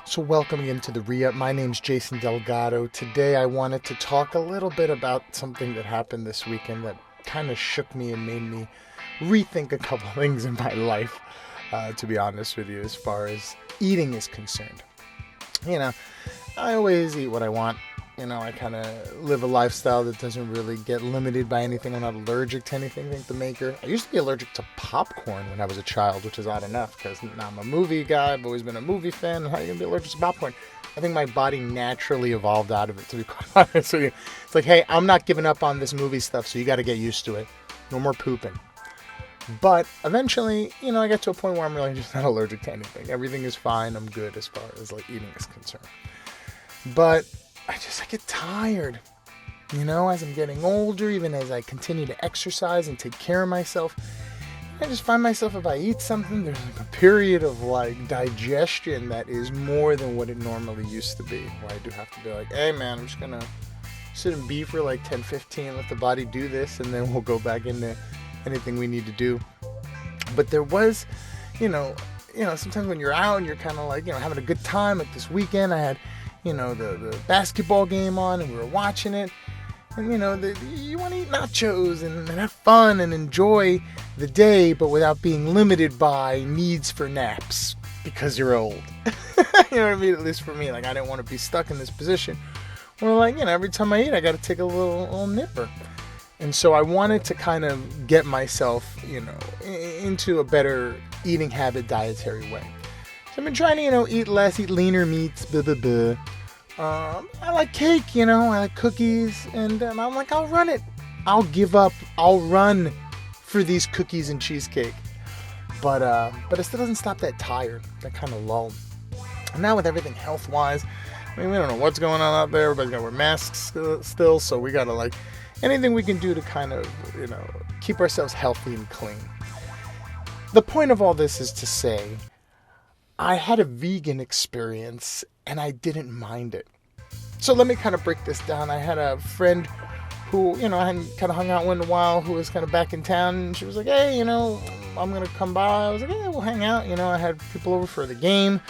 So welcome again to the ReUp. My name's Jason Delgado. Today I wanted to talk a little bit about something that happened this weekend that kind of shook me and made me rethink a couple things in my life, to be honest with you, as far as eating is concerned. You know, I always eat what I want. I kind of live a lifestyle that doesn't really get limited by anything. I'm not allergic to anything, thank the maker. I used to be allergic to popcorn when I was a child, which is odd enough because now I'm a movie guy. I've always been a movie fan. How are you going to be allergic to popcorn? I think my body naturally evolved out of it, to be quite honest with you. It's like, hey, I'm not giving up on this movie stuff, so you got to get used to it. No more pooping. But eventually, I get to a point where I'm really just not allergic to anything. Everything is fine. I'm good as far as eating is concerned. But I get tired, as I'm getting older, even as I continue to exercise and take care of myself. I just find myself, if I eat something, there's a period of digestion that is more than what it normally used to be. Where I do have to be like, hey man, I'm just going to sit and be for 10, 15, let the body do this, and then we'll go back into anything we need to do. But there was, sometimes when you're out and you're kind of having a good time, like this weekend, I had the basketball game on and we were watching it. And, you want to eat nachos and have fun and enjoy the day, but without being limited by needs for naps because you're old. You know what I mean? At least for me, I didn't want to be stuck in this position where, every time I eat, I got to take a little nipper. And so I wanted to kind of get myself, into a better eating habit, dietary way. So I've been trying to, eat less, eat leaner meats, blah, blah, blah. I like cake, I like cookies, and I'm like, I'll run it. I'll give up. I'll run for these cookies and cheesecake. But it still doesn't stop that tired, that kind of lull. And now with everything health-wise, we don't know what's going on out there. Everybody's got to wear masks still, so we got to, anything we can do to kind of, keep ourselves healthy and clean. The point of all this is to say, I had a vegan experience and I didn't mind it. So let me kind of break this down. I had a friend who, I hadn't kind of hung out with in a while, who was kind of back in town, and she was like, hey, I'm going to come by. I was like, hey, we'll hang out. I had people over for the game,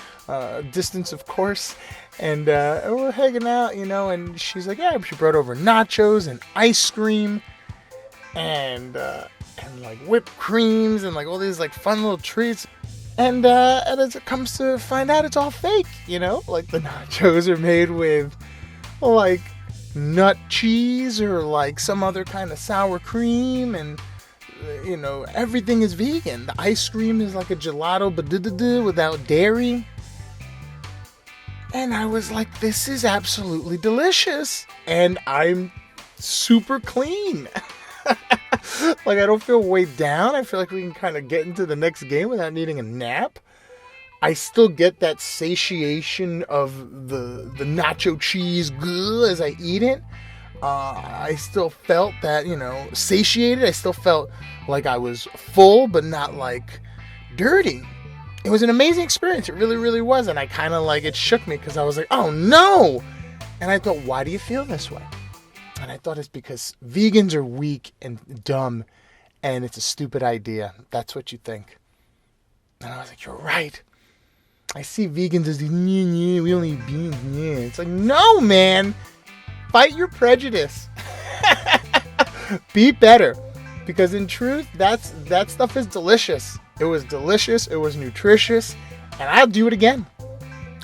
distance, of course, and we're hanging out, and she's like, yeah, she brought over nachos and ice cream and whipped creams and all these fun little treats. And as it comes to find out, it's all fake, the nachos are made with nut cheese or some other kind of sour cream, and everything is vegan. The ice cream is like a gelato but without dairy. And I was like, this is absolutely delicious, and I'm super clean. I don't feel weighed down. I feel like we can kind of get into the next game without needing a nap. I still get that satiation of the nacho cheese as I eat it. I still felt that, satiated. I still felt like I was full, but not dirty. It was an amazing experience. It really, really was. And I kind of it shook me because I was like, oh no. And I thought, why do you feel this way? And I thought it's because vegans are weak and dumb, and it's a stupid idea. That's what you think. And I was like, you're right. I see vegans as these, we only eat beans, It's like, no, man. Fight your prejudice. Be better. Because in truth, that stuff is delicious. It was delicious. It was nutritious. And I'll do it again.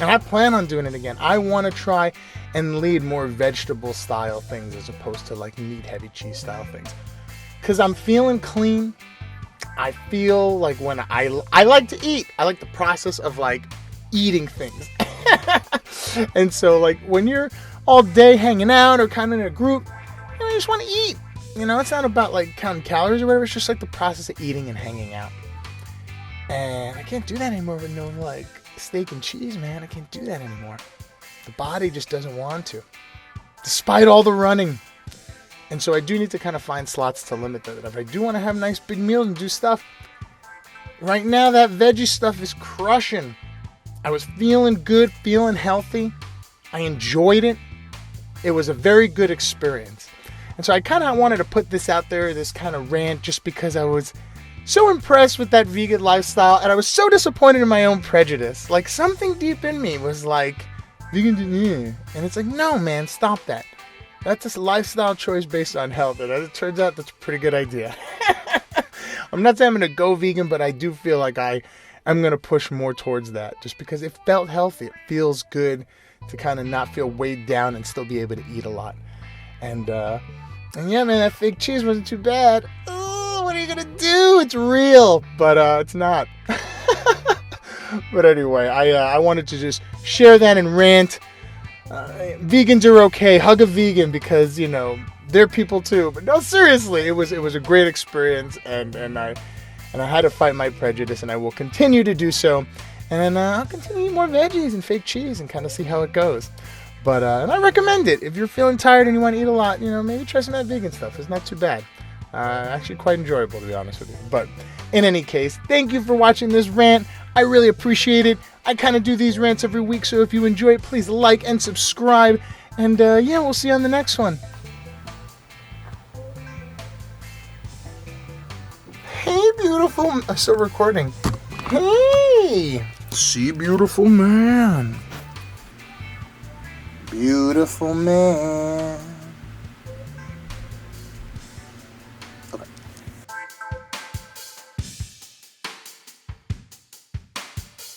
And I plan on doing it again. I want to try and lead more vegetable style things as opposed to meat heavy cheese style things. Because I'm feeling clean. I feel when I like to eat. I like the process of eating things. And so when you're all day hanging out or kind of in a group, you just want to eat. It's not about counting calories or whatever. It's just the process of eating and hanging out. And I can't do that anymore with no steak and cheese, man. I can't do that anymore. The body just doesn't want to, despite all the running. And so I do need to kind of find slots to limit that. If I do want to have nice big meals and do stuff, right now that veggie stuff is crushing. I was feeling good, feeling healthy. I enjoyed it. It was a very good experience. And so I kind of wanted to put this out there, this kind of rant, just because I was so impressed with that vegan lifestyle, and I was so disappointed in my own prejudice. Like, something deep in me was like, vegan, and it's like, no, man, stop that. That's a lifestyle choice based on health, and as it turns out, that's a pretty good idea. I'm not saying I'm going to go vegan, but I do feel like I'm going to push more towards that, just because it felt healthy. It feels good to kind of not feel weighed down and still be able to eat a lot. And yeah, man, that fake cheese wasn't too bad. Oh, what are you going to do? It's real, but it's not. But anyway, I wanted to just share that and rant. Vegans are okay. Hug a vegan, because, you know, they're people too. But no, seriously, it was a great experience, and I had to fight my prejudice, and I will continue to do so. And I'll continue to eat more veggies and fake cheese and kind of see how it goes. But and I recommend it. If you're feeling tired and you want to eat a lot, you know, maybe try some of that vegan stuff. It's not too bad. Actually quite enjoyable, to be honest with you. But in any case, thank you for watching this rant. I really appreciate it. I kind of do these rants every week, so if you enjoy it, please like and subscribe. And yeah, we'll see you on the next one. Hey, beautiful... I'm still recording. Hey! See, beautiful man. Beautiful man.